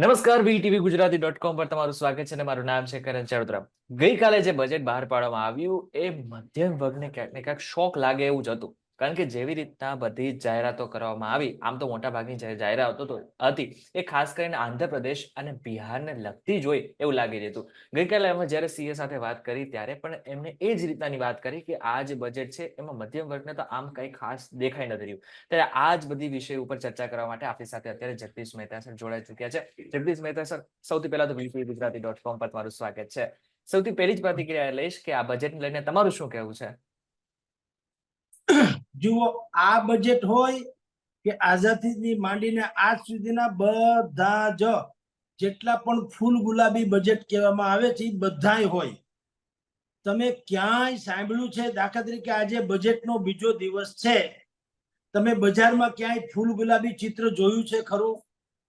નમસ્કાર, VTV ગુજરાતી.com પર તમારું સ્વાગત છે અને મારું નામ છે કરણ ચડોદરા. ગઈકાલે જે બજેટ બહાર પાડવામાં આવ્યું એ મધ્યમ વર્ગને ક્યાંક ને ક્યાંક શોક લાગે એવું જ હતું. કારણ કે જેવી રીતના બધી જાહેરાતો કરવામાં આવી, આમ તો મોટા ભાગની જાહેરાતો તો હતી, એ ખાસ કરીને આંધ્રપ્રદેશ અને બિહારને લગતી જ હોય એવું લાગી રહ્યું હતું. ગઈકાલે અમે જ્યારે સીએ સાથે વાત કરી ત્યારે પણ એમણે એ જ રીતનાની વાત કરી કે આ જે બજેટ છે એમાં મધ્યમ વર્ગને તો આમ કંઈ ખાસ દેખાઈ નથી રહ્યું. ત્યારે આ જ બધી વિષય ઉપર ચર્ચા કરવા માટે આપણી સાથે અત્યારે જગદીશ મહેતા સર જોડાઈ ચૂક્યા છે. જગદીશ મહેતા સર, સૌથી પહેલા તો VTV ગુજરાતી.com પર તમારું સ્વાગત છે. સૌથી પહેલી જ પ્રતિક્રિયા લઈશ કે આ બજેટને લઈને તમારું શું કહેવું છે? જુઓ, આ બજેટ હોય કે આઝાદીથી માંડીને આજ સુધીના બધા જ જેટલા પણ ફૂલ ગુલાબી બજેટ કહેવામાં આવે છે એ બધાય હોય. તમે ક્યાંય સાંભળ્યું છે? દાખલા તરીકે આજે બજેટનો બીજો દિવસ છે, તમે બજારમાં ક્યાંય ફૂલ ગુલાબી ચિત્ર જોયું છે ખરું?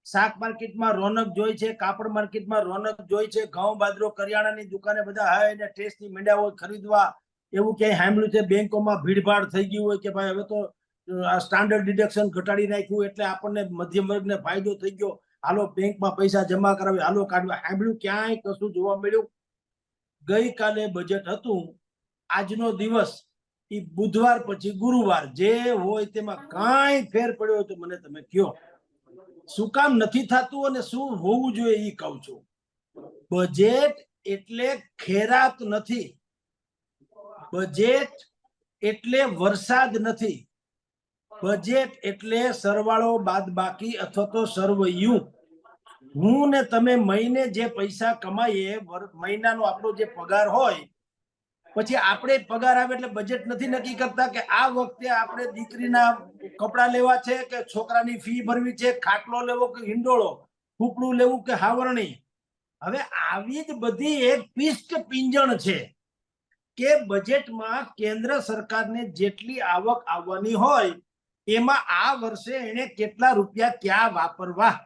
શાક માર્કેટમાં રોનક જોઈ છે, કાપડ માર્કેટમાં રોનક જોઈ છે, ઘઉં બાજરો કરિયાણાની દુકાને બધા હાય ને ટેસ્ટની માંડ્યા હોય ખરીદવા. એવું ક્યાંય સાંભળ્યું છે બેંકોમાં ભીડભાડ થઈ ગયું હોય કે ભાઈ હવે તો સ્ટાન્ડર્ડ ડિડક્શન ઘટાડી નાખ્યું એટલે આપણને મધ્યમ વર્ગને ફાયદો થઈ ગયો, હાલો બેંકમાં પૈસા જમા કરાવી, હાલો કાઢવા? સાંભળ્યું ક્યાંય કશું જોવા મળ્યું? ગઈકાલે બજેટ હતું, આજનો દિવસ એ બુધવાર પછી ગુરુવાર જે હોય તેમાં કાંઈ ફેર પડ્યો હોય તો મને તમે કયો. શું કામ નથી થતું અને શું હોવું જોઈએ એ કહું છું. બજેટ એટલે ખેરાત નથી, બજેટ એટલે વરસાદ નથી, બજેટ એટલે સરવાળો બાદબાકી અથવા તો સરવૈયું. હું ને તમે મહિને જે પૈસા કમાઈએ, મહિનાનો આપણો જે પગાર હોય, પછી આપણે પગાર આવે એટલે બજેટ નથી નક્કી કરતા કે આ વખતે આપણે દીકરીના કપડા લેવા છે કે છોકરાની ફી ભરવી છે, ખાટલો લેવો કે હિંડોળો, કૂપડું લેવું કે હાવરણી. હવે આવી જ બધી એક પિષ્ટ પિંજણ છે કે બજેટમાં કેન્દ્ર સરકારને જેટલી આવક આવવાની હોય એમાં આ વર્ષે એને કેટલા રૂપિયા ક્યાં વાપરવા.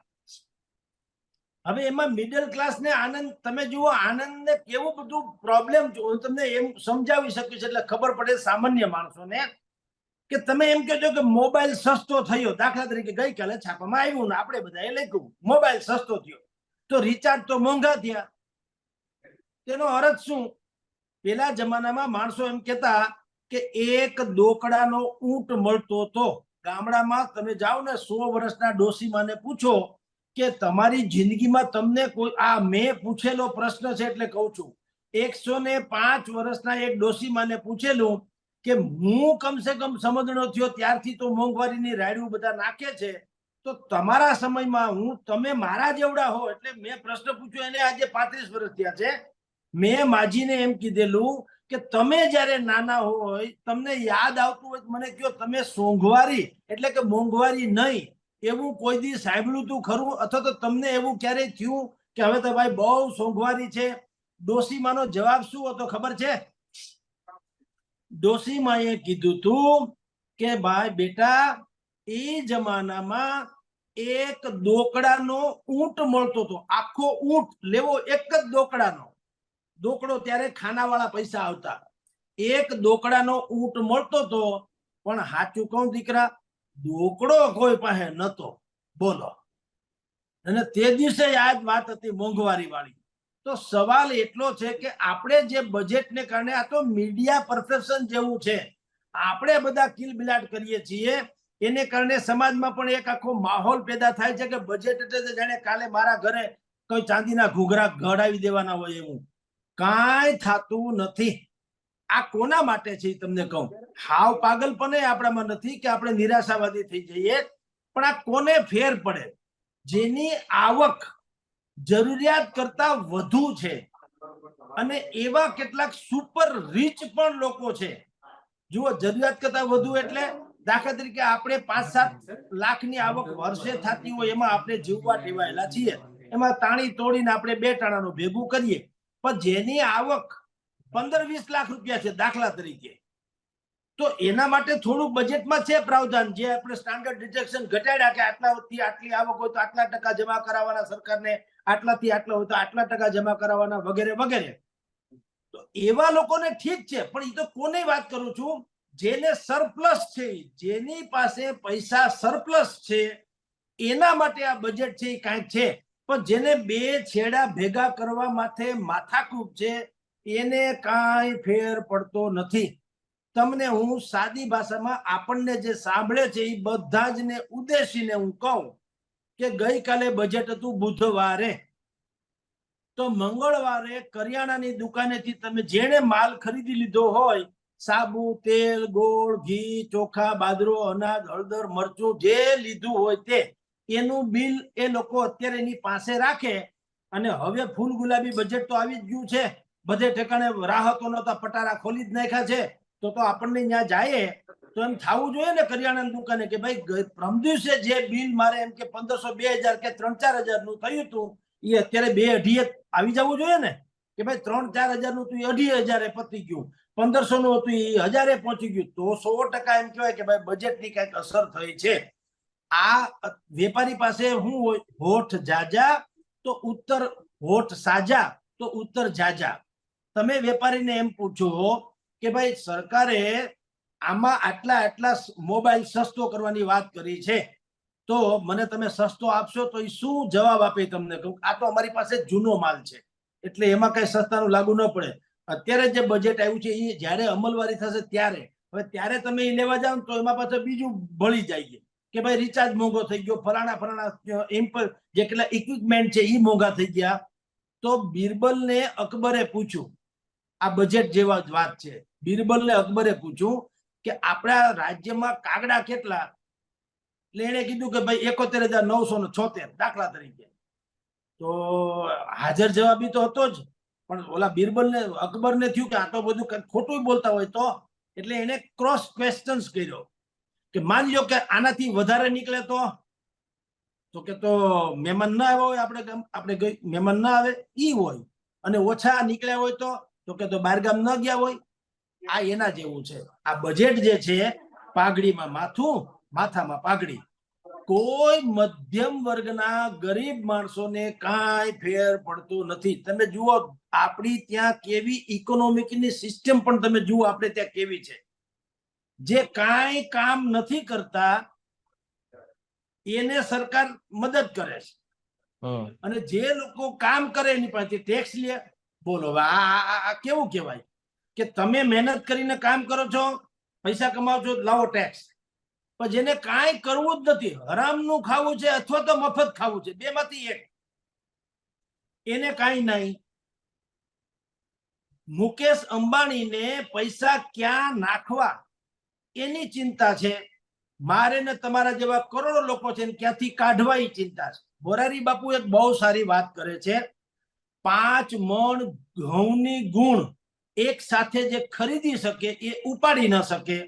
હવે એમાં મિડલ ક્લાસ ને આનંદ, તમે જુઓ આનંદ ને કેવું બધું પ્રોબ્લેમ, હું તમને એમ સમજાવી શકીશ એટલે ખબર પડે સામાન્ય માણસોને કે તમે એમ કહેજો કે મોબાઈલ સસ્તો થયો. દાખલા તરીકે ગઈકાલે છાપામાં આવ્યું ને આપણે બધાએ લખ્યું મોબાઈલ સસ્તો થયો, તો રિચાર્જ તો મોંઘા થયા. તેનો અર્થ શું? પેલા જમાનામાં માણસો એમ કહેતા કે એક દોકડાનો ઊંટ મળતો તો. ગામડામાં તમે જાઓ ને 100 વર્ષના ડોસીમાને પૂછો કે તમારી જિંદગીમાં તમને કોઈ, આ મેં પૂછેલો પ્રશ્ન છે એટલે કહું છું, 105 વર્ષના એક ડોસીમાને પૂછેલું કે હું કમસે કમ સમજણો થયો ત્યારથી તો મોંઘવારીની રાયડું બધા નાખે છે, તો તમારા સમયમાં હું, તમે મારા જેવડા હો, એટલે મેં પ્રશ્ન પૂછ્યો, એને આજે 35 વર્ષ થયા છે. મેં માજીને એમ કીધેલું કે તમે જ્યારે નાના હોય તમને યાદ આવતું હોય મને કયો, તમે સોંઘવારી એટલે કે મોંઘવારી નહીં એવું કોઈ દી સાંભળ્યું તું ખરું? અથવા તો તમને એવું ક્યારેય થયું કે હવે તો ભાઈ બહુ સોંઘવારી છે? ડોસીમાનો જવાબ શું હતો ખબર છે? ડોસીમાએ કીધું તું કે ભાઈ બેટા, એ જમાનામાં એક દોકડાનો ઊંટ મળતો હતો, આખો ઊંટ લેવો, એક જ દોકડાનો. દોકડો ત્યારે ખાનાવાળા પૈસા આવતા. એક દોકડાનો ઊંટ મળતો હતો, પણ સાચું કહું દીકરા, દોકડો કોઈ પાસે નતો. બોલો. અને તે દિવસે આ જ વાત હતી મોંઘવારી વાળી. તો સવાલ એટલો છે કે આપણે જે બજેટને કારણે, આ તો મીડિયા પરસેપ્શન જેવું છે, આપણે બધા કિલબિલાટ કરીએ છીએ, એને કારણે સમાજમાં પણ એક આખો માહોલ પેદા થાય છે કે બજેટ એટલે જાણે કાલે મારા ઘરે કોઈ ચાંદીના ઘૂઘરા ઘડાવી દેવાના હોય એવું. કાંઈ થતું નથી. આ કોના માટે છે તમને કહું. હાવ પાગલપણે આપણામાં નથી કે આપણે નિરાશાવાદી થઈ જઈએ, પણ આ કોને ફેર પડે? જેની આવક જરૂરિયાત કરતા વધુ છે, અને એવા કેટલાક સુપર રીચ પણ લોકો છે. જુઓ, જરૂરિયાત કરતા વધુ એટલે દાખલા તરીકે આપણે 5-7 લાખની આવક વર્ષે થતી હોય, એમાં આપણે જીવવા ટેવાયેલા છીએ, એમાં તાણી તોડીને આપણે 2 ટાણાનું ભેગું કરીએ. પણ જેની આવક 15-20 લાખ રૂપિયા છે દાખલા તરીકે, તો એના માટે થોડુંક બજેટમાં છે પ્રાવધાન, જે આપણે સ્ટાન્ડર્ડ ડિડક્શન ઘટાડ્યા કે આટલાથી આટલી આવક હોય તો આટલા ટકા જમા કરાવવાના સરકારને, આટલાથી આટલા હોય તો આટલા ટકા જમા કરાવવાના, વગેરે વગેરે. તો એવા લોકોને ઠીક છે, પણ એ તો કોને વાત કરું છું? જેને સરપ્લસ છે, જેની પાસે પૈસા સરપ્લસ છે, એના માટે આ બજેટ છે એ કાંઈક છે. પણ જેને બે છેડા ભેગા કરવા માટે માથાકૂટ છે એને કાંઈ ફેર પડતો નથી. તમને હું સાદી ભાષામાં આપણને જે સાંભળે છે એ બધા જ ને ઉદ્દેશીને હું કહું કે ગઈકાલે બજેટ હતું બુધવારે, તો મંગળવારે કરિયાણાની દુકાનેથી તમે જેણે માલ ખરીદી લીધો હોય, સાબુ, તેલ, ગોળ, ઘી, ચોખા, બાજરો, અનાજ, હળદર, મરચું જે લીધું હોય તે એનું બિલ એ લોકો અત્યારે એની પાસે રાખે. અને હવે ફૂલ ગુલાબી બજેટ તો આવી જ ગયું છે, બધે ઠેકાણે રાહતો નતા, પટારા ખોલી જ નાખ્યા છે. તો આપણને ત્યાં જાય તો એમ થવું જોઈએ ને કરિયાણાની દુકાને કે ભાઈ પ્રમ દિવસે જે બિલ મારે એમ કે 1500, 2000 કે 3-4 હજાર નું થયું હતું એ અત્યારે 2-2.5 આવી જવું જોઈએ ને કે ભાઈ 3-4 હજાર નું તું 2.5 પતી ગયું, 1500 નું હતું એ 1000 પહોંચી ગયું. તો 100% એમ કહેવાય કે ભાઈ બજેટની કઈક અસર થઈ છે. આ વેપારી પાસે શું હોય? હોઠ જાજા તો ઉત્તર, હોઠ સાજા તો ઉત્તર જાજા. તમે વેપારીને એમ પૂછો કે ભાઈ સરકારે આમાં આટલા મોબાઈલ સસ્તો કરવાની વાત કરી છે, તો મને તમે સસ્તો આપશો? તો એ શું જવાબ આપે તમને? આ તો અમારી પાસે જૂનો માલ છે એટલે એમાં કઈ સસ્તાનું લાગુ ન પડે. અત્યારે જે બજેટ આવ્યું છે એ જ્યારે અમલવારી થશે ત્યારે, હવે ત્યારે તમે એ લેવા જાવ તો એમાં પાછળ બીજું ભળી જાય કે ભાઈ રિચાર્જ મોંઘો થઈ ગયો, ફલાણા જે કેટલા ઇક્વિપમેન્ટ છે એ મોંઘા થઈ ગયા. તો બિરબલ ને અકબરે પૂછ્યું, આ બજેટ જેવા જ વાત છે, બિરબલ ને અકબરે પૂછ્યું કે આપણા રાજ્યમાં કાગડા કેટલા? એટલે એને કીધું કે ભાઈ 71,976 દાખલા તરીકે. તો હાજર જવાબી તો હતો જ, પણ ઓલા બિરબલ ને અકબર ને થયું કે આ તો બધું ખોટું બોલતા હોય તો, એટલે એને ક્રોસ ક્વેશ્ચન્સ કર્યો કે માની લો કે આનાથી વધારે નીકળે તો કે તો મહેમાન ના આવ્યા હોય, આપણે મહેમાન ના આવે ઈ હોય, અને ઓછા નીકળ્યા હોય તો કે તો બહારગામ ન ગયા હોય. આ એના જેવું છે. આ બજેટ જે છે, પાઘડીમાં માથું, માથામાં પાઘડી. કોઈ મધ્યમ વર્ગના ગરીબ માણસોને કાંઈ ફેર પડતું નથી. તમે જુઓ આપણી ત્યાં કેવી ઇકોનોમિકની સિસ્ટમ પણ તમે જુઓ આપણે ત્યાં કેવી છે. જે કાંઈ કામ નથી કરતા એને સરકાર મદદ કરે છે, અને જે લોકો કામ કરે એની પાસેથી ટેક્સ લે. બોલો આ કેવું કહેવાય કે તમે મહેનત કરીને કામ કરો છો, પૈસા કમાવો છો, લાવો ટેક્સ. પણ જેને કાંઈ કરવું જ નથી, હરામનું ખાવું છે અથવા તો મફત ખાવું છે, બેમાંથી એક, એને કાંઈ નહીં. મુકેશ અંબાણીને પૈસા ક્યાં નાખવા એની ચિંતા છે. મારે ને તમારા જેવા કરોડો લોકો છે ક્યાંથી કાઢવા એ ચિંતા છે. મોરારી બાપુ એક બહુ સારી વાત કરે છે, 5 મણ ઘઉંની ગુણ એક સાથે જે ખરીદી શકે એ ઉપાડી ન શકે,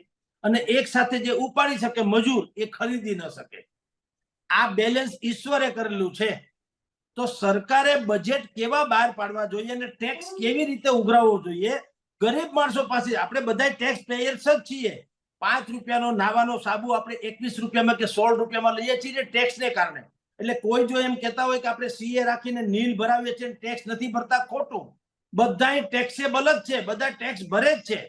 અને એક સાથે જે ઉપાડી શકે મજૂર એ ખરીદી ન શકે. આ બેલેન્સ ઈશ્વરે કરેલું છે. તો સરકારે બજેટ કેવા બહાર પાડવા જોઈએ અને ટેક્સ કેવી રીતે ઉઘરાવવો જોઈએ. ગરીબ માણસો પાસે આપણે બધા ટેક્સ પેયર્સ જ છીએ. 5 રૂપિયાનો નાવાનો સાબુ આપણે 21 રૂપિયામાં કે 16 રૂપિયામાં લઈએ છીએ ટેક્સને કારણે. એટલે કોઈ જો એમ કહેતા હોય કે આપણે સીએ રાખીને નીલ ભરાવીએ છીએ, ટેક્સ નથી ભરતા, ખોટું. બધા ટેક્સેબલ જ છે, બધા ટેક્સ ભરે જ છે.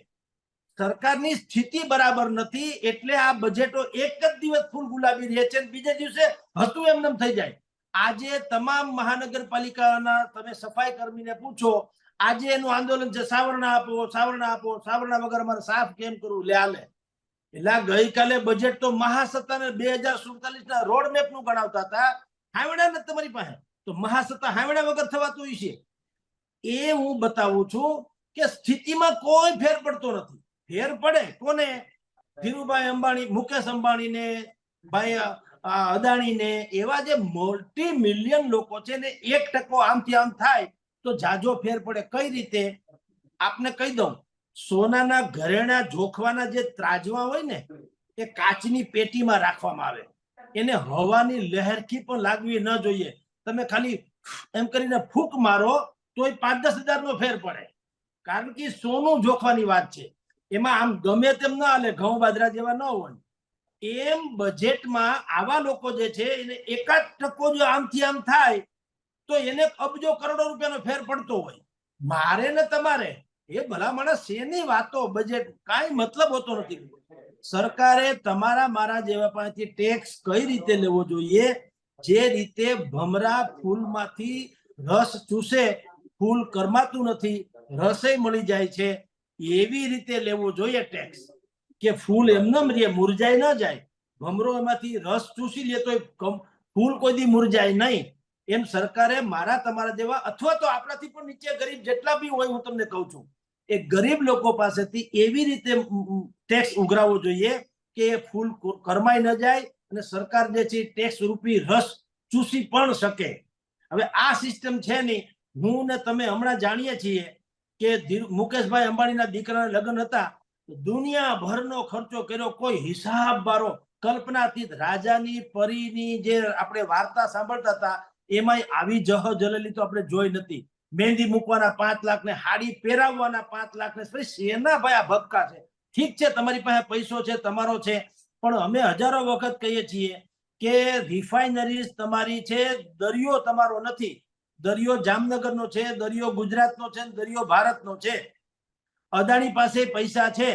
સરકારની સ્થિતિ બરાબર નથી એટલે આ બજેટો એક જ દિવસ ફૂલ ગુલાબી રહે છે, બીજે દિવસે હતું એમને થઈ જાય. આજે તમામ મહાનગરપાલિકાના તમે સફાઈ કર્મીને પૂછો, આજે એનું આંદોલન છે, સાવરણા આપો, સાવરણા આપો, સાવરણા વગર અમારે સાફ કેમ કરવું? લે હાલે. એટલે ગઈકાલે બજેટ તો મહાસત્તાને 2047 ના રોડ મેપ નું ગણાવતા હતા. હાવડા નથી તમારી પાસે, તો મહાસત્તા હાવડા વગર થવાતું છે. એ હું બતાવું છું કે સ્થિતિમાં કોઈ ફેર પડતો નથી. ફેર પડે કોને? ધીરુભાઈ અંબાણી, મુકેશ અંબાણીને, ભાઈ અદાણીને, એવા જે મલ્ટી મિલિયન લોકો છે ને 1% આમથી આમ થાય તો જાજો ફેર પડે. કઈ રીતે? આપને કહી દઉં, સોનાના ઘરેણા જોખવાના જે ત્રાજવા હોય ને એ કાચની પેટીમાં રાખવામાં આવે. એને હવાની લહેરથી પણ લાગવી ન જોઈએ. તમે ખાલી એમ કરીને ફૂંક મારો તોય 5-10 હજારનો ફેર પડે, કારણ કે સોનું જોખવાની વાત છે. એમાં આમ ગમે તેમ ના હાલે, ઘઉં બાજરા જેવા ન હોય. એમ બજેટમાં આવા લોકો જે છે એને 1% જો આમથી આમ થાય તો એને અબજો કરોડો રૂપિયાનો ફેર પડતો હોય. મારે ને તમારે એ ભલા માણસ શેની વાતો? બજેટ કાંઈ મતલબ હોતો નથી. સરકારે તમારા મારા જેવા પાસેથી ટેક્સ કઈ રીતે લેવો જોઈએ જે રીતે ભમરા ફૂલમાંથી રસ ચૂસે, ફૂલ કરમાતું નથી, રસે મળી જાય છે, એવી રીતે લેવો જોઈએ ટેક્સ કે ફૂલ એમને રે, મુરઝાઈ ન જાય. ભમરો એમાંથી રસ ચૂસી લે તો ફૂલ કોઈ દી મુરઝાય નહીં. એમ સરકારે મારા તમારા જેવા અથવા તો આપણાથી પણ નીચે ગરીબ જેટલા બી હોય, હું તમને કહું છું, એ ગરીબ લોકો પાસેથી એવી રીતે ટેક્સ ઉઘરાવવો જોઈએ કે એ ફૂલ કરમાઈ ન જાય અને સરકાર જે છે ટેક્સ રૂપી રસ ચૂસી પણ શકે. હવે આ સિસ્ટમ છે નહીં. હું ને તમે હમણાં જાણીએ છીએ કે મુકેશભાઈ અંબાણીના દીકરાના લગ્ન હતા, દુનિયાભરનો ખર્ચો કર્યો, કોઈ હિસાબ બારો, કલ્પનાતીત. રાજાની પરીની જે આપણે વાર્તા સાંભળતા હતા એમાં આવી જહજલેલી તો આપણે જોઈ નથી. મહેંદી મૂકવાના 5 લાખ ને હાડી પહેરાવવાના 5 લાખ ને શેના ભાઈ આ ભક્કા છે. ઠીક છે, તમારી પાસે પૈસો છે, તમારો છે, પણ અમે હજારો વખત કહીએ છીએ કે રિફાઇનરીઝ તમારી છે, દરિયો તમારો નથી. દરિયો જામનગરનો છે, દરિયો ગુજરાતનો છે, દરિયો ભારતનો છે. અદાણી પાસે પૈસા છે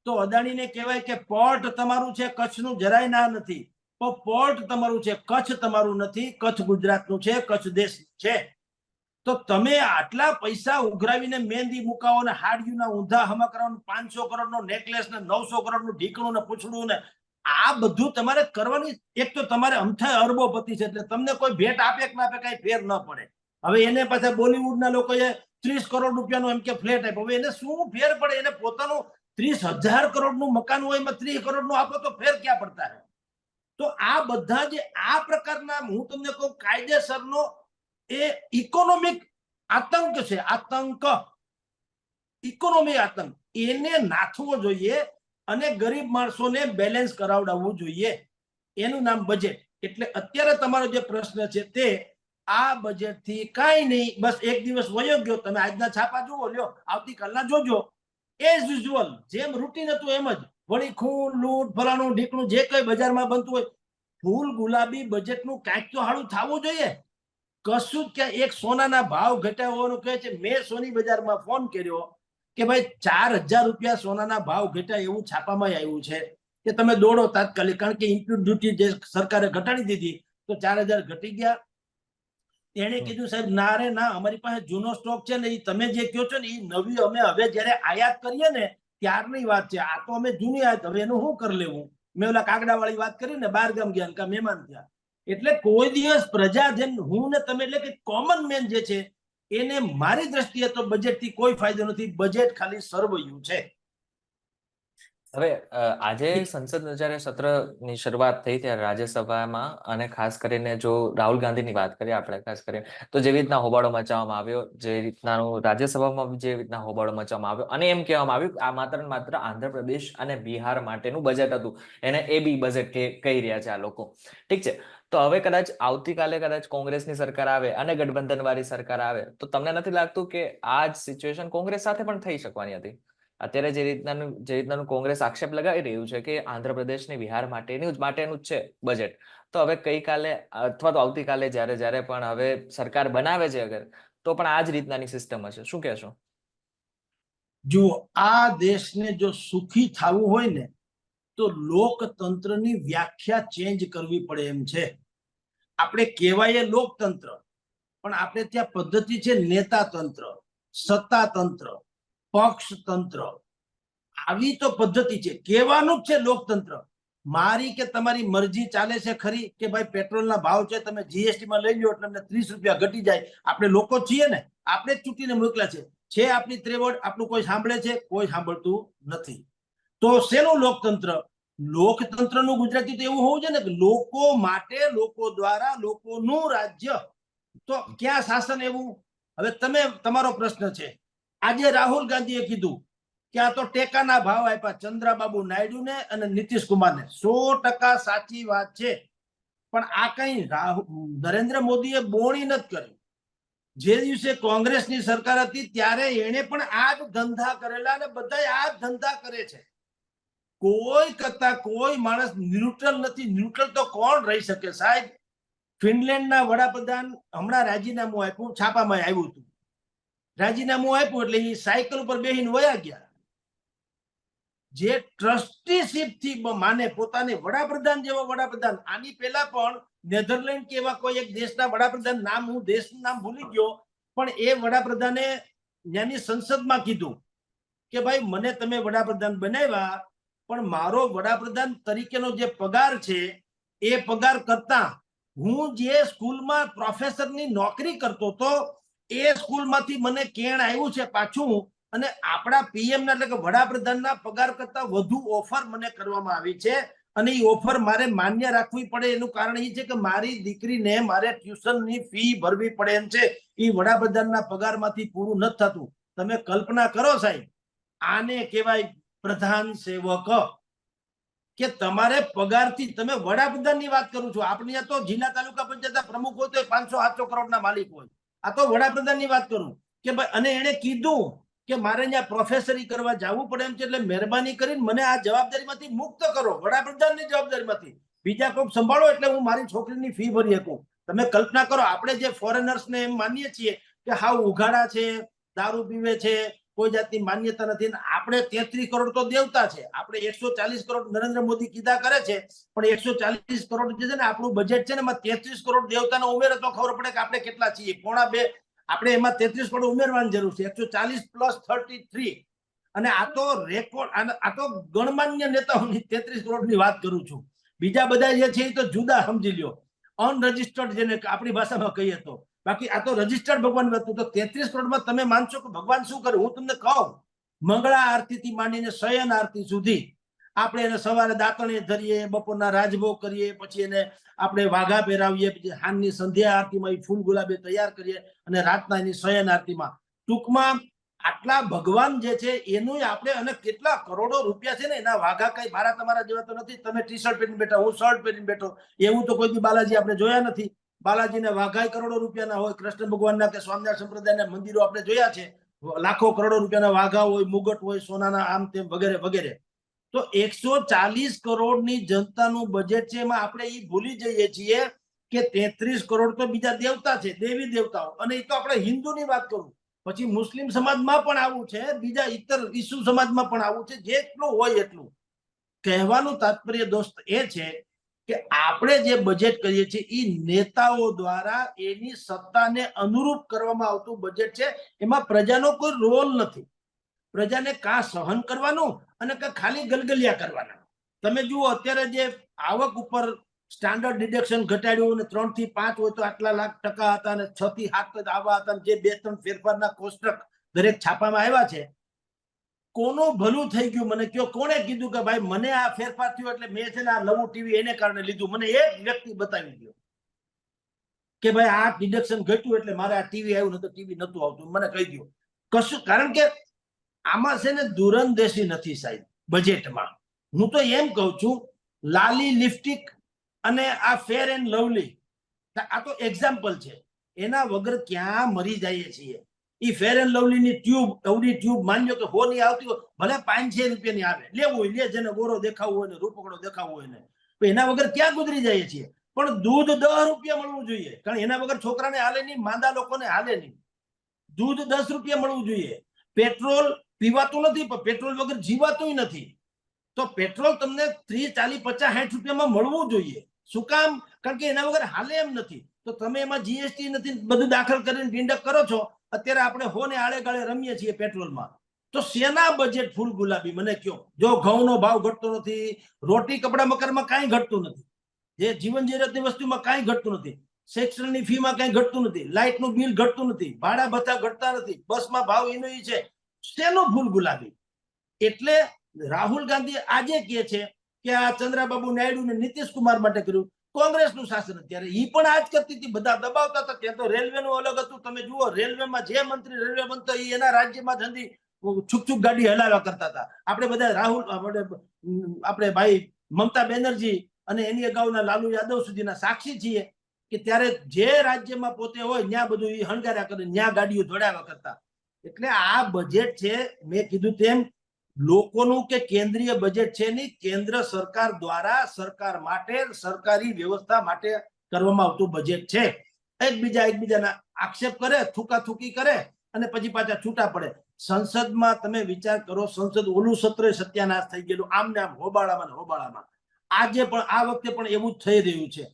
તો અદાણીને કહેવાય કે પોર્ટ તમારું છે, કચ્છનું જરાય ના નથી. તો પોર્ટ તમારું છે, કચ્છ તમારું નથી. કચ્છ ગુજરાતનું છે, કચ્છ દેશનું છે. તો તમે આટલા પૈસા ઉઘરાવીને મહેંદી મુકાવો ને હાડિયુંના ઊંધા હમા કરવાનું, 500 કરોડનો નેકલેસ ને 900 કરોડનું ઢીકણું ને પૂછડું ને આ બધું તમારે કરવાની. એક તો તમારે અમથાય અરબોપતિ છે એટલે તમને કોઈ ભેટ આપે કે ના આપે કઈ ફેર ન પડે. હવે એને પાછા બોલિવૂડના લોકોએ 30 કરોડ રૂપિયાનો એમ કે ફ્લેટ આપ્યો. હવે એને શું ફેર પડે? એને પોતાનું 30,000 કરોડનું મકાન હોય એમાં 30 કરોડનું આપો તો ફેર ક્યાં પડતા હે? તો આ બધા જે આ પ્રકારના હું તમને કહું કાયદેસરનો એ ઇકોનોમિક આતંક છે, આતંક, ઇકોનોમી આતંક, એને નાથવો જોઈએ અને ગરીબ માણસોને બેલેન્સ કરાવડાવવું જોઈએ. એનું નામ બજેટ. એટલે અત્યારે તમારો જે પ્રશ્ન છે તે આ બજેટ થી કાંઈ નહીં, બસ એક દિવસ વયો ગયો. તમે આજના છાપા જુઓ, લ્યો, આવતીકાલના જોજો. એઝ યુઝ્યુઅલ જેમ રૂટીન હતું એમ જ વળી ખૂન, લૂંટ, ફલાણું ઢીકણું જે કઈ બજારમાં બનતું હોય. ફૂલ ગુલાબી બજેટનું કાંઈક તો હાળું થવું જોઈએ. કશું જ ક્યાં. એક સોનાના ભાવ ઘટ્યા હોવાનું કહે છે. મેં સોની બજારમાં ફોન કર્યો કે ભાઈ 4,000 રૂપિયા સોનાના ભાવ ઘટ્યા એવું છાપામાં આવ્યું છે કે તમે દોડો તાત્કાલિક, કારણ કે ઇમ્પોર્ટ ડ્યુટી જે સરકારે ઘટાડી દીધી તો 4,000 ઘટી ગયા. એને કીધું સાહેબ ના રે ના, અમારી પાસે જૂનો સ્ટોક છે ને, એ તમે જે કહો છો ને એ નવી અમે હવે જયારે આયાત કરીએ ને ત્યારની વાત છે. આ તો અમે જૂની આયાત, હવે એનું શું કરી લેવું? મેં ઓલા કાગડા વાળી વાત કરી ને, 12 ગામ ગયા કા મહેમાન થયા. એટલે કોઈ દિવસ પ્રજા જેમ હું ને તમે એટલે કે કોમન મેન જે છે એને મારી દ્રષ્ટિએ તો બજેટ થી કોઈ ફાયદો નથી. બજેટ ખાલી સર્વૈયું છે. હવે આજે સંસદ જ્યારે સત્રની શરૂઆત થઈ ત્યારે રાજ્યસભામાં અને ખાસ કરીને જો રાહુલ ગાંધીની વાત કરીએ આપણે ખાસ કરીને, તો જેવી રીતના હોબાળો મચાવવામાં આવ્યો, જે રીતનાનું રાજ્યસભામાં જે રીતના હોબાળો મચાવવામાં આવ્યો અને એમ કહેવામાં આવ્યું કે આ માત્ર ને માત્ર આંધ્રપ્રદેશ અને બિહાર માટેનું બજેટ હતું, એને એબી બજેટ કહી રહ્યા છે આ લોકો. ઠીક છે, તો હવે કદાચ આવતીકાલે કદાચ કોંગ્રેસની સરકાર આવે અને ગઠબંધન વાળી સરકાર આવે તો તમને નથી લાગતું કે આ જ સિચ્યુએશન કોંગ્રેસ સાથે પણ થઈ શકવાની હતી? અત્યારે જે રીતનાનું કોંગ્રેસ આક્ષેપ લગાવી રહ્યું છે કે આંધ્રપ્રદેશ ને બિહાર માટેનું જ છે બજેટ, તો હવે ગઈકાલે અથવા તો આવતીકાલે જ્યારે પણ હવે સરકાર બનાવે છે અગર, તો પણ આ જ રીતનાની સિસ્ટમ હશે. શું કહેશો? જો આ દેશને જો સુખી થવું હોય ને તો લોકતંત્રની વ્યાખ્યા ચેન્જ કરવી પડે એમ છે. આપણે કહેવાય લોકતંત્ર, પણ આપણે ત્યાં પદ્ધતિ છે નેતાતંત્ર, સત્તાતંત્ર, પક્ષતંત્ર. આવી તો પદ્ધતિ છે. કહેવાનું જ છે લોકતંત્ર. મારી કે તમારી મરજી ચાલે છે ખરી કે ભાઈ પેટ્રોલના ભાવ છે તમે જીએસટી માં લઈ લો એટલે અમને 30 રૂપિયા ઘટી જાય? આપણે લોકો છીએ ને, આપણે જ ચૂંટીને મોકલ્યા છે આપણી ત્રેવડ. આપણું કોઈ સાંભળે છે? કોઈ સાંભળતું નથી. તો શેનું લોકતંત્ર? લોકતંત્રનું ગુજરાતી તો એવું હોવું છે ને કે લોકો માટે, લોકો દ્વારા, લોકોનું રાજ્ય. તો ક્યાં શાસન એવું? હવે તમે, તમારો પ્રશ્ન છે. આજે રાહુલ ગાંધીએ કીધું કે આ તો ટેકાના ભાવ આપ્યા ચંદ્રાબાબુ નાયડુને અને નીતિશ કુમારને. 100% સાચી વાત છે. પણ આ કઈ નરેન્દ્ર મોદીએ બોણી નથી કરી. જે દિવસે કોંગ્રેસની સરકાર હતી ત્યારે એને પણ આ જ ધંધા કરેલા અને બધા આ જ ધંધા કરે છે. કોઈ કરતા કોઈ માણસ ન્યુટ્રલ નથી. ન્યુટ્રલ તો કોણ રહી શકે સાહેબ? ફિનલેન્ડના વડાપ્રધાન હમણાં રાજીનામું આપ્યું, છાપામાં આવ્યું હતું. રાજીનામું આપ્યું એટલે એ સાયકલ ઉપર બેહીને વયા ગયા. જે ટ્રસ્ટીશીપ થી માને પોતાને વડાપ્રધાન જેવો વડાપ્રધાન. આની પહેલા પણ નેધરલેન્ડ કે એવા કોઈ એક દેશના વડાપ્રધાન, નામ હું દેશનું નામ ભૂલી ગયો, પણ એ વડાપ્રધાને ત્યાંની સંસદમાં કીધું કે ભાઈ મને તમે વડાપ્રધાન બનાવ્યા, પણ મારો વડાપ્રધાન તરીકેનો જે પગાર છે એ પગાર કરતા હું જે સ્કૂલમાં પ્રોફેસરની નોકરી કરતો હતો એ સ્કૂલમાંથી મને કેણ આવ્યું છે પાછું, અને આપણા પીએમ ના એટલે કે વડાપ્રધાનના પગાર કરતા વધુ ઓફર મને કરવામાં આવી છે, અને એ ઓફર મારે માન્ય રાખવી પડે. એનું કારણ એ છે કે મારી દીકરીને મારે ટ્યુશનની ફી ભરવી પડે એમ છે. એ વડાપ્રધાનના પગારમાંથી પૂરું નથી થતું. તમે કલ્પના કરો સાહેબ, આને કહેવાય પ્રધાન સેવક. કે તમારે પગારથી, તમે વડાપ્રધાનની વાત કરું છું, આપણે અહીંયા તો જિલ્લા તાલુકા પંચાયતના પ્રમુખ હોય તો 500-700 કરોડના માલિક હોય. આ તો વડાપ્રધાનની વાત કરું કે ભાઈ, અને એને કીધું કે મારે અહીંયા પ્રોફેસરી કરવા જવું પડે એમ છે, એટલે મહેરબાની કરીને મને આ જવાબદારીમાંથી મુક્ત કરો, વડાપ્રધાનની જવાબદારીમાંથી. બીજા કોઈ સંભાળો એટલે હું મારી છોકરીની ફી ભરી શકું. તમે કલ્પના કરો, આપણે જે ફોરેનર્સને એમ માનીએ છીએ કે હાવ ઉઘાડા છે, દારૂ પીવે છે, કોઈ જાતની માન્યતા નથી, આપણે 33 કરોડ તો દેવતા છે. આપણે 140 કરોડ નરેન્દ્ર મોદી કીધા કરે છે, પણ 140 કરોડ જે છે ને આપણું બજેટ છે ને, એમાં 33 કરોડ દેવતાનો ઉમેરો તો ખબર પડે કે આપણે કેટલા છીએ. 1.2 આપણે એમાં 33 કરોડ ઉમેરવાની જરૂર છે. 140 પ્લસ 33, અને આ તો રેકોર્ડ, આ તો ગણમાન્ય નેતાઓની 33 કરોડની વાત કરું છું. બીજા બધા જે છે એ તો જુદા સમજી લ્યો, અનરજિસ્ટર્ડ, જેને આપણી ભાષામાં કહીએ તો. બાકી આ તો રજિસ્ટર્ડ ભગવાન હતું. તો 33 કરોડમાં તમે માનશો કે ભગવાન શું કરે? હું તમને કહું, મંગળા આરતીથી માંડીને શયન આરતી સુધી આપણે એને સવારે દાંતણે ધરીએ, બપોરના રાજભોગ કરીએ, પછી એને આપણે વાઘા પહેરાવીએ, પછી હાનની સંધ્યા આરતીમાં એ ફૂલ ગુલાબે તૈયાર કરીએ, અને રાતના એની શયન આરતીમાં. ટૂંકમાં આટલા ભગવાન જે છે એનું આપણે, અને કેટલા કરોડો રૂપિયા છે ને એના વાઘા. કઈ મારા તમારા જેવા તો નથી, તમે ટી શર્ટ પહેરીને બેઠા, હું શર્ટ પહેરીને બેઠો, એવું તો કોઈ દી બાલાજી આપણે જોયા નથી. બાલાજીને વાઘાઈ કરોડો રૂપિયાના હોય, કૃષ્ણ ભગવાનના કે સ્વામિનારાયણ સંપ્રદાયના મંદિરો આપણે જોયા છે, લાખો કરોડો રૂપિયાના વાઘા હોય, મુગટ હોય, સોનાના, આમ તેમ વગેરે વગેરે. તો 140 કરોડની જનતાનું બજેટ છે, એમાં આપણે એ ભૂલી જઈએ છીએ કે 33 કરોડ તો બીજા દેવતા છે, દેવી દેવતાઓ. અને એ તો આપણે હિન્દુની વાત કરું, પછી મુસ્લિમ સમાજમાં પણ આવું છે, બીજા ઇતર ઈસુ સમાજમાં પણ આવું છે. જેટલું હોય એટલું. કહેવાનું તાત્પર્ય દોસ્ત એ છે કે આપણે જે બજેટ કરીએ છીએ એ નેતાઓ દ્વારા એની સત્તાને અનુરૂપ કરવામાં આવતું બજેટ છે. એમાં પ્રજાનો કોઈ રોલ નથી. પ્રજાને કા સહન કરવાનું અને કા ખાલી ગલગલિયા કરવાના. તમે જુઓ અત્યારે જે આવક ઉપર સ્ટાન્ડર્ડ ડિડક્શન ઘટાડ્યું, અને 3 થી 5 હોય તો આટલા લાખ ટકા હતા, અને 6 થી 7 આવા હતા, જે 2-3 ફેરફારના કોષ્ટક દરેક છાપામાં આવ્યા છે. કોનું ભલું થઈ ગયું મને કયો? કોણે કીધું કે ભાઈ મને આ ફેરફાર થયો એટલે મેં છે ને આ નવું ટીવી એને કારણે લીધું? મને એક વ્યક્તિ બતાવી દો કે ભાઈ આ ડિડક્શન ઘટ્યું એટલે મારે આ ટીવી આવ્યું, નતું ટીવી નતું આવતું, મને કહી દો કશું. કારણ કે આમાં છે ને દૂરંદેશી નથી સાહેબ બજેટમાં. હું તો એમ કહું છું, લાલી લિપસ્ટિક અને આ ફેર એન્ડ લવલી, આ તો એક્ઝામ્પલ છે. એના વગર ક્યાં મરી જઈએ છીએ. એ ફેર એન્ડ લવલી ની ટ્યુબ, એવડી ટ્યુબ માની લો કે 100 ની આવતી હોય, ભલે 500 રૂપિયાની આવે, લેવું હોય લે, જેને ગોરો દેખાવું હોય ને રૂપકડો દેખાવું હોય ને. એના વગર ક્યાં ગુજરી જઈએ છીએ. પણ દૂધ 10 રૂપિયા મળવું જોઈએ, કારણ એના વગર છોકરાને હાલે નહીં, માંદા લોકોને હાલે નહીં. દૂધ 10 રૂપિયા મળવું જોઈએ. પેટ્રોલ પીવાતું નથી, પણ પેટ્રોલ વગર જીવાતું નથી. તો પેટ્રોલ તમને 30, 40, 50, 60 રૂપિયામાં મળવું જોઈએ. શું કામ? કારણ કે એના વગર હાલે એમ નથી. તો તમે એમાં જીએસટી નથી બધું દાખલ કરીને ડિંડક કરો છો. અત્યારે આપણે હોને આળે ગાળે રમીએ છીએ પેટ્રોલમાં. તો શેના બજેટ ફૂલ ગુલાબી મને કયો? જો ઘઉંનો ભાવ ઘટતો નથી, રોટી કપડા મકાનમાં કાંઈ ઘટતું નથી, જે જીવન જરૂરિયાતની વસ્તુમાં કાંઈ ઘટતું નથી, શિક્ષણની ફીમાં કાંઈ ઘટતું નથી, લાઇટનું બિલ ઘટતું નથી, ભાડા ભથ્થા ઘટતા નથી, બસમાં ભાવ એનો ઈ છે. શેનો ફૂલ ગુલાબી? એટલે રાહુલ ગાંધી આજે કહે છે કે આ ચંદ્રબાબુ નાયડુ ને નીતિશ કુમાર માટે કર્યું. કોંગ્રેસનું શાસન અત્યારે ઈ પણ આજ કરતી હતી, બધા દબાવતા હતા. ત્યાં તો રેલવેનું અલગ હતું. તમે જુઓ, રેલવેમાં જે મંત્રી રેલવે મંત્રી હતા, એના રાજ્યમાં જલ્દી છુક છુક ગાડી હલાવ્યા કરતા હતા. આપણે બધા રાહુલ, આપણે ભાઈ મમતા બેનર્જી અને એની અગાઉના લાલુ યાદવ સુધીના સાક્ષી છીએ કે ત્યારે જે રાજ્યમાં પોતે હોય ત્યાં બધું એ હણગાર્યા કરે, ત્યાં ગાડીઓ દોડાવ્યા કરતા. એટલે આ બજેટ છે, મેં કીધું તેમ લોકોનું કે કેન્દ્રીય બજેટ છે નહીં, કેન્દ્ર સરકાર દ્વારા સરકાર માટે, સરકારી વ્યવસ્થા માટે કરવામાં આવતું બજેટ છે. એકબીજાના આક્ષેપ કરે, થૂકાથૂકી કરે, અને પછી પાછા છૂટા પડે. સંસદમાં તમે વિચાર કરો, સંસદ ઓલું સત્ર સત્યાનાશ થઈ ગયેલું, આમને આમ હોબાળામાં. આજે પણ આ વખતે પણ એવું જ થઈ રહ્યું છે.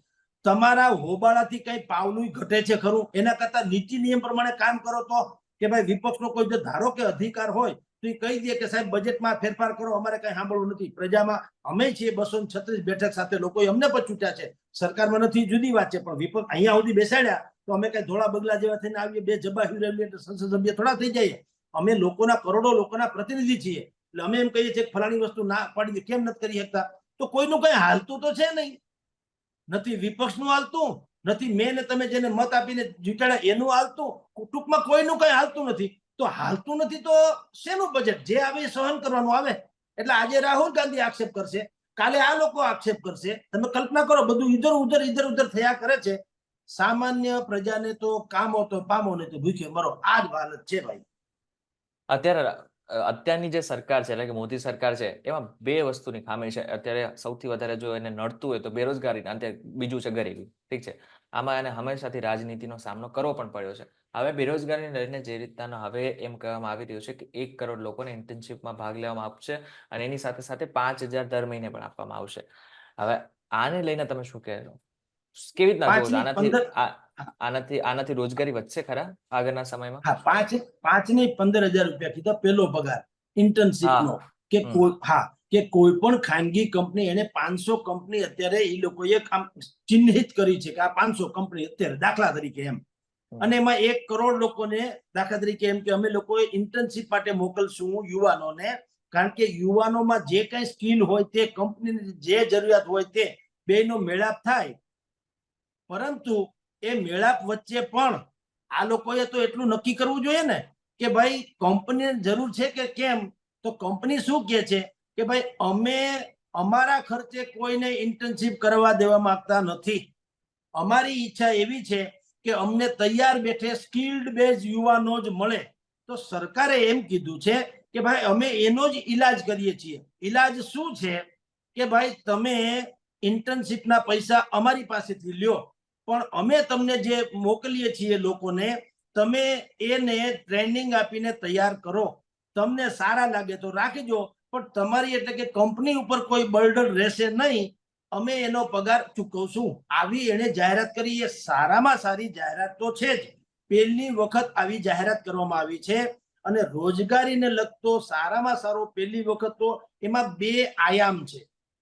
તમારા હોબાળાથી કઈ પાવલું ઘટે છે ખરું? એના કરતા નીતિ નિયમ પ્રમાણે કામ કરો તો કે ભાઈ વિપક્ષનો કોઈ જો ધારો કે અધિકાર હોય તો એ કહી દે કે સાહેબ બજેટમાં ફેરફાર કરો, અમારે કઈ સાંભળવું નથી. પ્રજામાં અમે છીએ 236 બેઠક સાથે, લોકો અમને પણ ચૂંટ્યા છે, સરકારમાં નથી જુદી વાત છે, પણ વિપક્ષ અહીંયા સુધી બેસાડ્યા તો અમે કઈ ધોળા બગલા જેવા થઈને આવીએ, બે જબા હિરાવીએ એટલે સંસદ સભ્ય થોડા થઈ જઈએ? અમે લોકોના કરોડો લોકોના પ્રતિનિધિ છીએ, એટલે અમે એમ કહીએ છીએ ફલાણી વસ્તુ ના પાડી દે, કેમ નથી કરી શકતા? તો કોઈનું કઈ હાલતું તો છે નહીં, નથી વિપક્ષનું હાલતું, નથી મેં ને તમે જેને મત આપીને જીતાડ્યા એનું હાલતું, ટૂંકમાં કોઈનું કઈ હાલતું નથી. તો હાલતું નથી તો શેનું બજેટ? જે આવે એ સહન કરવાનું આવે. એટલે આજે રાહુલ ગાંધી આક્ષેપ કરશે, કાલે આ લોકો આક્ષેપ કરશે. તમે કલ્પના કરો, બધું ઇધર ઉધર થયા કરે છે. સામાન્ય પ્રજાને તો કામો તો પામો ને તો ભૂખે મરો, આ જ હાલત છે ભાઈ. અત્યારની જે સરકાર છે એટલે કે મોદી સરકાર છે એમાં બે વસ્તુની ખામી છે. અત્યારે સૌથી વધારે જો એને નડતું હોય તો બેરોજગારી, અને બીજું છે ગરીબી. ઠીક છે, આમાં એને હંમેશાથી રાજનીતિનો સામનો કરવો પણ પડ્યો છે. હવે બેરોજગારીને લઈને જે રીતના હવે એમ કહેવામાં આવી રહ્યું છે કે 1 કરોડ લોકોને ઇન્ટર્નશીપમાં ભાગ લેવામાં આવશે અને એની સાથે સાથે 5,000 દર મહિને પણ આપવામાં આવશે. હવે આને લઈને તમે શું કહેશો? કેવી રીતના જોવો છો? આનાથી રોજગારી વધશે ખરા આગળના સમયમાં? હા, 5 નહીં 15,000 રૂપિયા કીધા પેલો પગાર ઇન્ટર્નશીપ નો. કે કોઈ પણ ખાનગી કંપની, એને 500 કંપની અત્યારે એ લોકોએ ચિહ્નિત કરી છે કે આ 500 કંપની અત્યારે દાખલા તરીકે એમ, અને એમાં 1 કરોડ લોકોને દાખલા તરીકે એમ કે અમે લોકોએ ઇન્ટર્નશીપ માટે મોકલશું યુવાનોને, કારણ કે યુવાનોમાં જે કઈ સ્કિલ હોય તે કંપનીની જે જરૂરિયાત હોય તે બેનો મેળાપ થાય. પરંતુ એ મેળાપ વચ્ચે પણ આ લોકોએ તો એટલું નક્કી કરવું જોઈએ ને કે ભાઈ કંપનીને જરૂર છે કે કેમ. તો કંપની શું કહે છે કે ભાઈ અમે અમારા ખર્ચે કોઈને ઇન્ટર્નશીપ કરવા દેવા માંગતા નથી. અમારી ઈચ્છા એવી છે કે અમને તૈયાર બેઠે સ્કિલ્ડ બેઝ યુવાનો જ મળે. તો સરકારે એમ કીધું છે કે ભાઈ અમે એનો જ ઈલાજ કરીએ છીએ. ઈલાજ શું છે કે ભાઈ તમે ઇન્ટર્નશીપના પૈસા અમારી પાસેથી લ્યો, પણ અમે તમને જે મોકલીએ છીએ લોકોને, તમે એને ટ્રેનિંગ આપીને તૈયાર કરો. તમને સારા લાગે તો રાખજો, પણ તમારી એટલે કે કંપની ઉપર કોઈ બર્ડન રહેશે નહીં, અમે એનો પગાર ચૂકવશું. આવી એને જાહેરાત કરી. એ સારામાં સારી જાહેરાત તો છે જ. પહેલી વખત આવી જાહેરાત કરવામાં આવી છે, અને રોજગારીને લગતો સારામાં સારો પહેલી વખત તો એમાં 2 આયામ છે.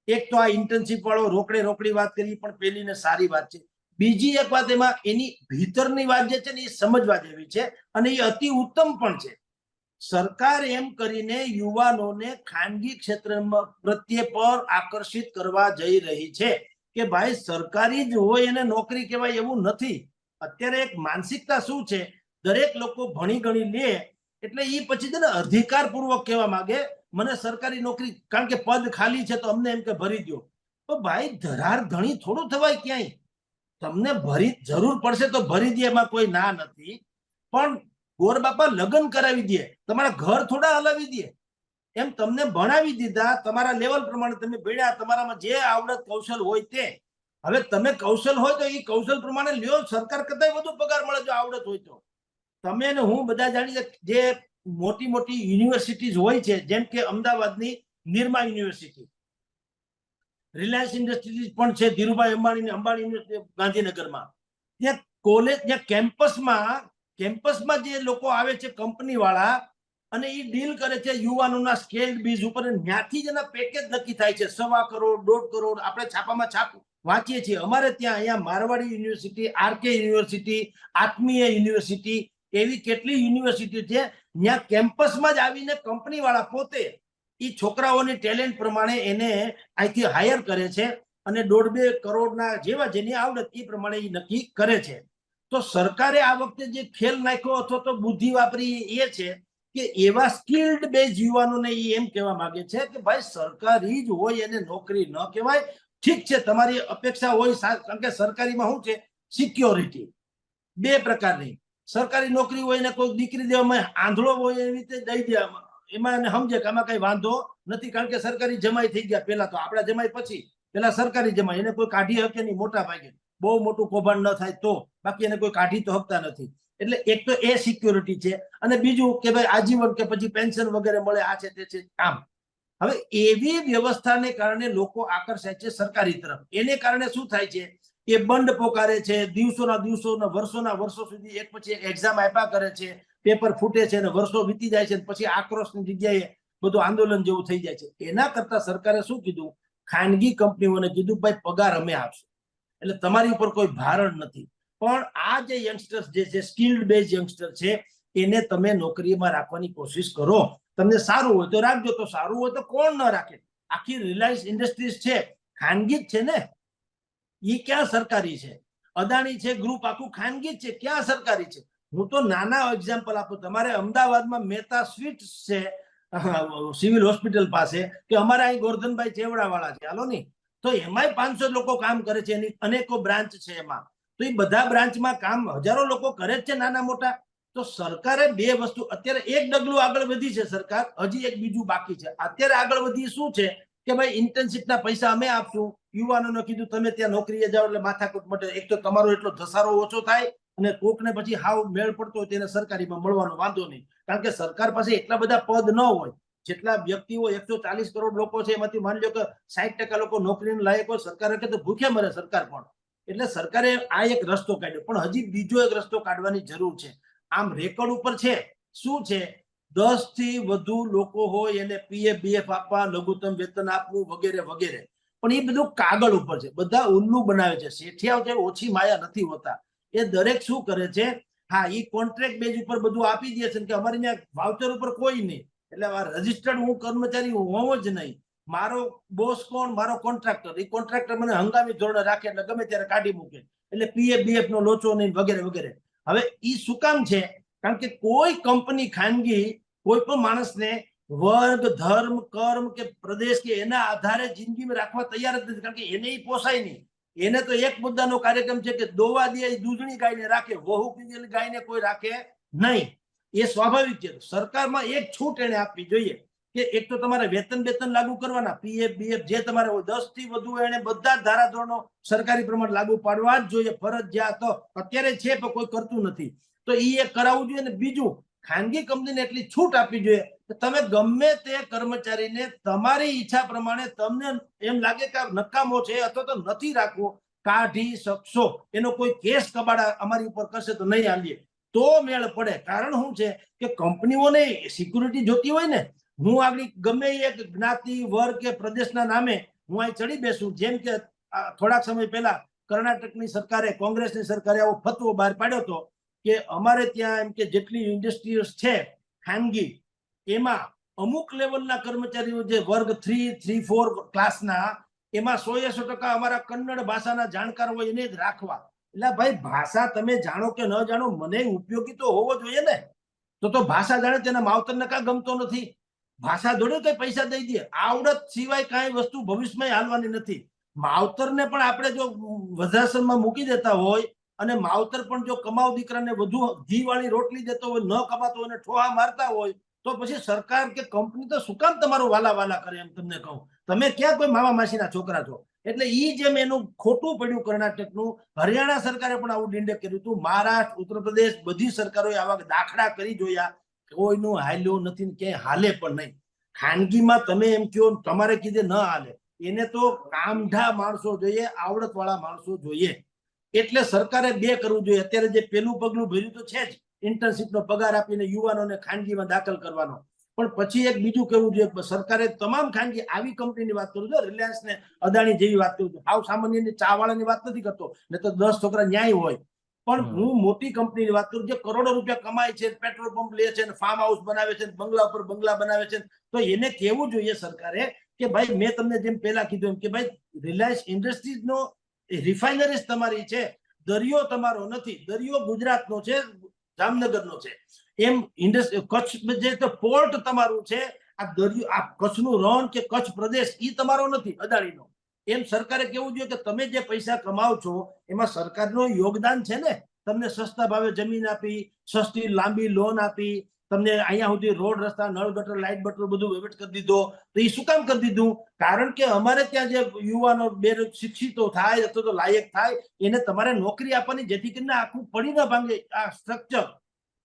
એક તો આ ઇન્ટર્નશીપ વાળો રોકડી વાત કરી, પણ પહેલી ને સારી વાત છે. બીજી એક વાત એમાં એની ભીતરની વાત જે છે ને એ સમજવા જેવી છે, અને એ અતિ ઉત્તમ પણ છે. સરકાર એમ કરીને યુવાનોને ખાનગી ક્ષેત્રમાં પ્રત્યે પર આકર્ષિત કરવા જઈ રહી છે કે ભાઈ સરકારી જ હોય એને નોકરી કહેવાય એવું નથી. અત્યારે એક માનસિકતા શું છે, દરેક લોકો ભણી ગણી લે એટલે એ પછી છે ને અધિકારપૂર્વક કહેવા માંગે મને સરકારી નોકરી, કારણ કે પદ ખાલી છે તો અમને એમ કે ભરી દો. તો ભાઈ ધરાર ધણી થોડું થવાય ક્યાંય. તમને જરૂર પડશે તો ભરી દે, એમાં કોઈ ના નથી, પણ ગોર બાપા લગ્ન કરાવી દે, તમારા ઘર થોડા હલાવી દે. એમ તમને ભણાવી દીધા, તમારા લેવલ પ્રમાણે તમે ભણ્યા, તમારામાં જે આવડત કૌશલ હોય તે. હવે તમે કૌશલ હોય તો એ કૌશલ પ્રમાણે લ્યો, સરકાર કરતા વધુ પગાર મળે જો આવડત હોય તો. તમે ને હું બધા જાણીએ જે મોટી મોટી યુનિવર્સિટીઝ હોય છે, જેમ કે અમદાવાદની નિરમા યુનિવર્સિટી, રિલાયન્સ ઇન્ડસ્ટ્રીઝ પણ છે, ધીરુભાઈ અંબાણી યુનિવર્સિટી ગાંધીનગરમાં. ત્યાં કોલેજ, ત્યાં કેમ્પસમાં જે લોકો આવે છે કંપની વાળા, અને એ ડીલ કરે છે યુવાનોના સ્કેલ બીજ ઉપર. ત્યાંથી જ એના પેકેજ નક્કી થાય છે, 1.25 કરોડ 1.5 કરોડ. આપણે છાપામાં વાંચીએ છીએ. અમારે ત્યાં અહીંયા મારવાડી યુનિવર્સિટી, આરકે યુનિવર્સિટી, આત્મીય યુનિવર્સિટી, એવી કેટલી યુનિવર્સિટી છે ત્યાં કેમ્પસમાં જ આવીને કંપની વાળા પોતે એ છોકરાઓની ટેલેન્ટ પ્રમાણે એને અહીંથી હાયર કરે છે, અને 1.5-2 કરોડના જેવા જેની આવડત એ પ્રમાણે એ નક્કી કરે છે. તો સરકારે આ વખતે જે ખેલ નાખ્યો અથવા તો બુદ્ધિ વાપરી એ છે કે એવા સ્કિલ્ડ બેઝ યુવાનોને એમ કહેવા માંગે છે કે ભાઈ સરકારી જ હોય એને નોકરી ન કહેવાય. ઠીક છે, તમારી અપેક્ષા હોય, કારણ કે સરકારીમાં શું છે, સિક્યોરિટી 2 પ્રકારની. સરકારી નોકરી હોય ને કોઈ દીકરી દેવામાં આંધળો હોય એવી રીતે દઈ દેવામાં, એમાં એને સમજે કે આમાં કઈ વાંધો નથી, કારણ કે સરકારી જમાઈ થઈ ગયા. પેલા તો આપણા જમાઈ, પછી પેલા સરકારી જમાઈ, એને કોઈ કાઢી શકે નહીં મોટા ભાગે, બહુ મોટું કૌભાંડ ન થાય તો, બાકી એને કોઈ કાઢી તો શકતા નથી. એટલે એક તો એ સિક્યોરિટી છે, અને બીજું કે ભાઈ આજીવન કે પછી પેન્શન વગેરે મળે, આ છે તે છે આમ. હવે એવી વ્યવસ્થાને કારણે લોકો આકર્ષાય છે સરકારી તરફ. એને કારણે શું થાય છે એ બંધ પોકારે છે, દિવસોના વર્ષોના વર્ષો સુધી એક પછી એક એક્ઝામ આપ્યા કરે છે, પેપર ફૂટે છે અને વર્ષો વીતી જાય છે, પછી આક્રોશની જગ્યાએ બધું આંદોલન જેવું થઈ જાય છે. એના કરતા સરકારે શું કીધું, ખાનગી કંપનીઓને કીધું ભાઈ પગાર અમે આપશું, એટલે તમારી ઉપર કોઈ ભારણ નથી. પણ આ જે યંગસ્ટર્સ જે છે, સ્કિલ્ડ બેઝ યંગસ્ટર છે, એને તમે નોકરીમાં રાખવાની કોશિશ કરો. તમને સારું હોય તો રાખજો, તો સારું હોય તો કોણ ન રાખે? આખી રિલાયન્સ ઇન્ડસ્ટ્રીઝ છે, ખાનગી જ છે ને, એ ક્યાં સરકારી છે? અદાણી છે ગ્રુપ આખું ખાનગી જ છે, ક્યાં સરકારી છે? હું તો નાના એક્ઝામ્પલ આપું. તમારે અમદાવાદમાં મહેતા સ્વીટ્સ છે, સિવિલ હોસ્પિટલ પાસે, કે અમારા અહીં ગોરધનભાઈ ચેવડા વાળા છે, હાલો ની, તો એમાંય 500 લોકો કામ કરે છે, એની અનેકો બ્રાન્ચ છે એમાં. તો એ બધા બ્રાન્ચમાં કામ હજારો લોકો કરે જ છે, નાના મોટા. તો સરકારે બે વસ્તુ, અત્યારે એક ડગલું આગળ વધી છે સરકાર, હજી એક બીજું બાકી છે. અત્યારે આગળ વધી શું છે કે ભાઈ ઇન્ટર્નશીપના પૈસા અમે આપશું, યુવાનોને કીધું તમે ત્યાં નોકરીએ જાઓ એટલે માથાકૂટ મટે. એક તો તમારો એટલો ધસારો ઓછો થાય, અને કોકને પછી હાવ મેળ પડતો હોય તેને સરકારીમાં મળવાનો વાંધો નહીં, કારણ કે સરકાર પાસે એટલા બધા પદ ન હોય. જેટલા વ્યક્તિઓ 140 કરોડ લોકો છે, એમાંથી માની લો કે 60% લોકો નોકરીને લાયક હોય, સરકારે કે તો ભૂખ્યા મરે સરકાર પણ. એટલે સરકારે આ એક રસ્તો કાઢ્યો, પણ હજી બીજો એક રસ્તો કાઢવાની જરૂર છે. આમ રેકોર્ડ ઉપર છે, શું છે, 10 થી વધુ લોકો હોય એને પીએફ બીએફ આપવા, લઘુત્તમ વેતન આપવું, વગેરે વગેરે. પણ એ બધું કાગળ ઉપર છે, બધા ઉલ્લુ બનાવે છે. શેઠિયાઓ છે ઓછી માયા નથી હોતા. એ દરેક શું કરે છે, હા એ કોન્ટ્રાક્ટ બેઝ ઉપર બધું આપી દે છે કે અમારી ત્યાં વાઉચર ઉપર કોઈ નહીં, એટલે રજીસ્ટર્ડ હું કર્મચારી હોવો જ નહીં. મારો બોસ કોણ? મારો કોન્ટ્રાક્ટર. એ કોન્ટ્રાક્ટર મને હંગામી ધોરણે રાખે એટલે ગમે ત્યારે કાઢી મૂકે, એટલે પીએફ બીએફ નો લોચો નહીં, વગેરે વગેરે. હવે ઈ શું કામ છે? કારણ કે કોઈ કંપની ખાનગી કોઈ પણ માણસને વર્ગ, ધર્મ, કર્મ કે પ્રદેશ કે એના આધારે જિંદગીમાં રાખવા તૈયાર જ નથી, કારણ કે એને પોસાય નહીં. એને તો એક મુદ્દાનો કાર્યક્રમ છે કે દોવા દે દૂધણી ગાયને રાખે, વહુ પીધેલી ગાયને કોઈ રાખે નહીં. એ સ્વાભાવિક છે. સરકારમાં એક છૂટ એને આપવી જોઈએ કે એક તો તમારે વેતન લાગુ કરવાના, પીએફ બીએફ જે તમારે 10 થી વધુ એને બધા ધારાધોરણો સરકારી પ્રમાણે લાગુ પાડવા જ જોઈએ, ફરજિયાત. તો અત્યારે છે પણ કોઈ કરતું નથી, તો એ એક કરાવવું જોઈએ. ને બીજું, ખાનગી કંપનીને એટલી છૂટ આપવી જોઈએ કે તમે ગમે તે કર્મચારીને તમારી ઈચ્છા પ્રમાણે, તમને એમ લાગે કે નકામો છે અથવા તો નથી રાખવો, કાઢી શકશો. એનો કોઈ કેસ કબાડા અમારી ઉપર કરશે તો નહીં આલીએ, તો મેળ પડે. કારણ શું છે કે કંપનીઓને સિક્યુરિટી જોતી હોય ને. હું આગળ ગમે એક જ્ઞાતિ, વર્ગ કે પ્રદેશના નામે હું અહીં ચડી બેસું, જેમ કે થોડાક સમય પહેલા કર્ણાટકની સરકારે, કોંગ્રેસની સરકારે આવો ફતવો બહાર પાડ્યો હતો કે અમારે ત્યાં એમ કે જેટલી ઇન્ડસ્ટ્રીઝ છે ખાનગી, એમાં અમુક લેવલના કર્મચારીઓ જે વર્ગ 3, 3, 4 ક્લાસના, એમાં 100% અમારા કન્નડ ભાષાના જાણકાર હોય એને જ રાખવા. એટલે ભાઈ ભાષા તમે જાણો કે ન જાણો, મને ઉપયોગી તો હોવો જોઈએ ને. તો ભાષા જાણે તેના માવતરને કાં ગમતો નથી? ભાષા જોડે કઈ પૈસા દઈ દે? આવડત સિવાય કાંઈ વસ્તુ ભવિષ્યમાં હાલવાની નથી. માવતરને પણ આપણે જો વૃદ્ધાશ્રમમાં મૂકી દેતા હોય, અને માવતર પણ જો કમાવ દીકરાને વધુ ઘી વાળી રોટલી દેતો હોય, ન કમાતો હોય, ઠોહા મારતા હોય, તો પછી સરકાર કે કંપની તો શું કામ તમારું વાલા વાલા કરે? એમ તમને કહું, તમે ક્યાં કોઈ મામા માસીના છોકરા છો? એટલે ઈ જેમ એનું ખોટું પડ્યું કર્ણાટકનું, હરિયાણા સરકારે પણ આવું ડિંડે કર્યું હતું, મહારાષ્ટ્ર, ઉત્તર પ્રદેશ, બધી સરકારોએ આવા દાખલા કરી જોયા, કોઈનું હાલ્યું નથી, ક્યાંય હાલે પણ નહીં. ખાનગીમાં તમે એમ કહો તમારે કીધે ન હાલે, એને તો કામઢા માણસો જોઈએ, આવડત વાળા માણસો જોઈએ. એટલે સરકારે બે કરવું જોઈએ. અત્યારે જે પેલું પગલું ભર્યું તો છે જ, ઇન્ટર્નશીપનો પગાર આપીને યુવાનોને ખાનગીમાં દાખલ કરવાનો, પણ પછી એક બીજું કરવું જોઈએ. સરકારે તમામ ખાનગી આવી કંપનીની વાત કરું છું, રિલાયન્સ ને અદાણી જેવી વાત કરું છું, આવ સામાન્ય ચા વાળાની વાત નથી કરતો, ને તો 10 છોકરા ન્યાય હોય. પણ હું મોટી કંપનીની વાત કરું, જે કરોડો રૂપિયા કમાય છે, પેટ્રોલ પંપ લે છે, ફાર્મ હાઉસ બનાવે છે, બંગલા ઉપર બંગલા બનાવે છે, તો એને કેવું જોઈએ સરકારે કે ભાઈ મેં તમને જેમ પહેલા કીધું એમ કે ભાઈ રિલાયન્સ ઇન્ડસ્ટ્રીઝનો રિફાઇનરીઝ તમારી છે, દરિયો તમારો નથી. દરિયો ગુજરાતનો છે, જામનગરનો છે. એમ ઇન્ડસ્ટ્રી કચ્છ જે તો પોર્ટ તમારું છે, આ દરિયો, આ કચ્છનું રણ કે કચ્છ પ્રદેશ એ તમારો નથી, અદાણીનો. એમ સરકારે કેવું જોઈએ કે તમે જે પૈસા કમાવ છો એમાં સરકારનું યોગદાન છે ને. તમને સસ્તા ભાવે જમીન આપી, સસ્તી લાંબી લોન આપી, તમને અહીંયા સુધી રોડ, રસ્તા, નળ, ગટર, લાઇટ, બટર બધું વહીવટ કરી દીધો. તો એ શું કામ કરી દીધું? કારણ કે અમારે ત્યાં જે યુવાનો શિક્ષિતો થાય અથવા તો લાયક થાય, એને તમારે નોકરી આપવાની, જેથી કરીને આખું પડી ન ભાંગે આ સ્ટ્રક્ચર.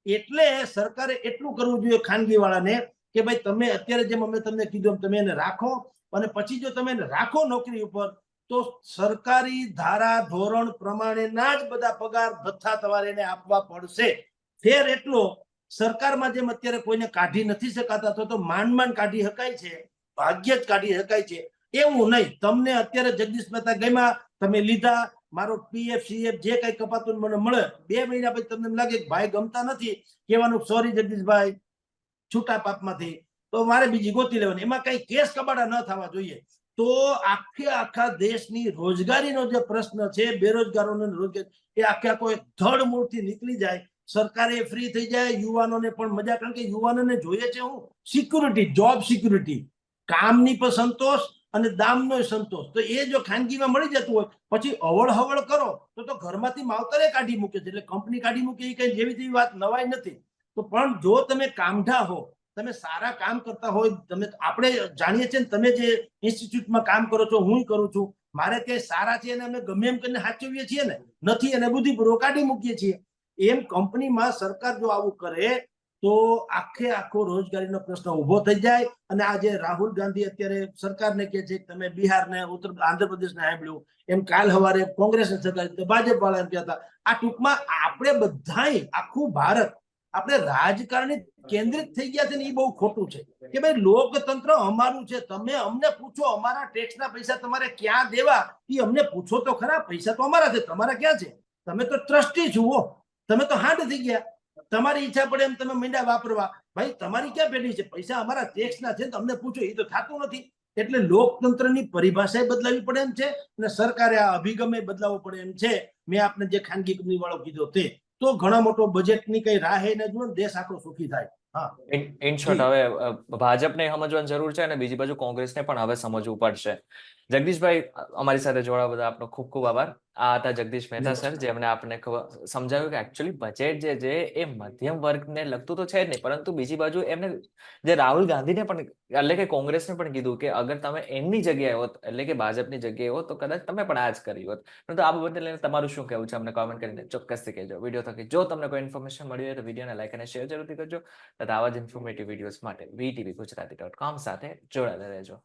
એટલે સરકારે એટલું કરવું જોઈએ ખાનગી વાળાને કે ભાઈ તમે અત્યારે જેમ અમે તમને કીધું તમે એને રાખો, અને પછી જો તમે એને રાખો નોકરી ઉપર, તો સરકારી ધારા ધોરણ પ્રમાણેના જ બધા પગાર ભથ્થા તમારે એને આપવા પડશે. ફેર એટલો, સરકારમાં જેમ અત્યારે કોઈને કાઢી નથી શકાતા તો માંડ કાઢી શકાય છે, ભાગ્ય જ કાઢી શકાય છે, એવું નહીં. તમને અત્યારે જગદીશ મહેતા ગમ્યા, તમે લીધા, મારો પીએફ સીએફ જે કઈ કપાતું મને મળે, 2 મહિના પછી તમને એમ લાગે કે ભાઈ ગમતા નથી, કહેવાનું સોરી જગદીશભાઈ, છૂટા પાપમાંથી, તો મારે બીજી ગોતી લેવાની. એમાં કઈ કેસ કબાડા ન થવા જોઈએ. તો આખા દેશની રોજગારીનો જે પ્રશ્ન છે, બેરોજગારોનો રોજગાર, એ આખો એક ધડ મૂળથી નીકળી જાય, સરકારે ફ્રી થઈ જાય, યુવાનોને પણ મજા. કારણ કે યુવાનોને જોઈએ છે હું સિક્યુરિટી, જોબ સિક્યુરિટી, કામની પણ સંતોષ અને દામનો સંતોષ. તો એ જો ખાનગીમાં મળી જતું હોય, પછી અવળ હવળ કરો તો ઘરમાંથી માવતરે કાઢી મૂકે છે, એટલે કંપની કાઢી મૂકે એ કઈ જેવી તેવી વાત નવાઈ નથી. તો પણ જો તમે કામઢા હો, તમે સારા કામ કરતા હોય, તમે, આપણે જાણીએ છીએ ને, તમે જે ઇન્સ્ટિટ્યૂટમાં કામ કરો છો, હું કરું છું, મારે તે સારા છે અને અમે ગમે એમ કરીને સાચવીએ છીએ ને, નથી અને બુદ્ધિપૂર્વક કાઢી મૂકીએ છીએ. એમ કંપનીમાં સરકાર જો આવું કરે તો આખો રોજગારીનો પ્રશ્ન ઉભો થઈ જાય. અને આજે રાહુલ ગાંધી અત્યારે સરકારને કહે છે કે તમે બિહારને, આંધ્રપ્રદેશને સાંભળ્યું, એમ કાલ સવારે કોંગ્રેસની સરકાર, ભાજપ વાળા કહેતા. આ ટૂંકમાં આપણે બધાય, આખું ભારત, આપણે રાજકારણી કેન્દ્રિત થઈ ગયા છે ને, એ બહુ ખોટું છે. કે ભાઈ લોકતંત્ર અમારું છે, તમે અમને પૂછો, અમારા ટેક્સના પૈસા તમારે ક્યાં દેવા, એ અમને પૂછો તો ખરા. પૈસા તો અમારા છે, તમારા ક્યાં છે? તમે તો ટ્રસ્ટી છો, તમે તો હાંડ થઈ ગયા. તમારી ઈચ્છા પડે એમ તમે મીંડા વાપરવા. ભાઈ તમારી ક્યાં પેઢી છે? પૈસા અમારા ટેક્સના છે, તમને પૂછો, એ તો થતું નથી. એટલે લોકતંત્રની પરિભાષા બદલાવી પડે એમ છે, અને સરકારે આ અભિગમે બદલાવવો પડે એમ છે. મેં આપને જે ખાનગી કંપની વાળો કીધો તે, તો ઘણા મોટો બજેટની કઈ રાહ ન જુઓ, દેશ આખો સુખી થાય. હા, ઇન શોર્ટ, હવે ભાજપને સમજવાની જરૂર છે અને બીજી બાજુ કોંગ્રેસને પણ હવે સમજવું પડશે. જગદીશભાઈ, અમારી સાથે જોડાવા બદલ આપનો ખૂબ ખૂબ આભાર. આ હતા જગદીશ મહેતા સર, જેમણે આપણને સમજાવ્યું કે એકચ્યુઅલી બજેટ જે છે એ મધ્યમ વર્ગને લગતું તો છે જ નહીં, પરંતુ બીજી બાજુ એમને જે રાહુલ ગાંધીને પણ, એટલે કે કોંગ્રેસને પણ કીધું કે અગર તમે એમની જગ્યાએ હોત, એટલે કે ભાજપની જગ્યાએ હોત, તો કદાચ તમે પણ આ જ કર્યું હોત. પરંતુ આ બાબતને લઈને તમારું શું કહેવું છે, અમને કોમેન્ટ કરીને ચોક્કસથી કહેજો. વિડીયો થકી જો તમને કોઈ ઇન્ફોર્મેશન મળી હોય તો વિડીયોને લાઈક અને શેર જરૂરથી કરજો. તથા આવા જ ઇન્ફોર્મેટિવ વિડીયોઝ માટે VTV Gujarati.com સાથે જોડાયેલા રહેજો.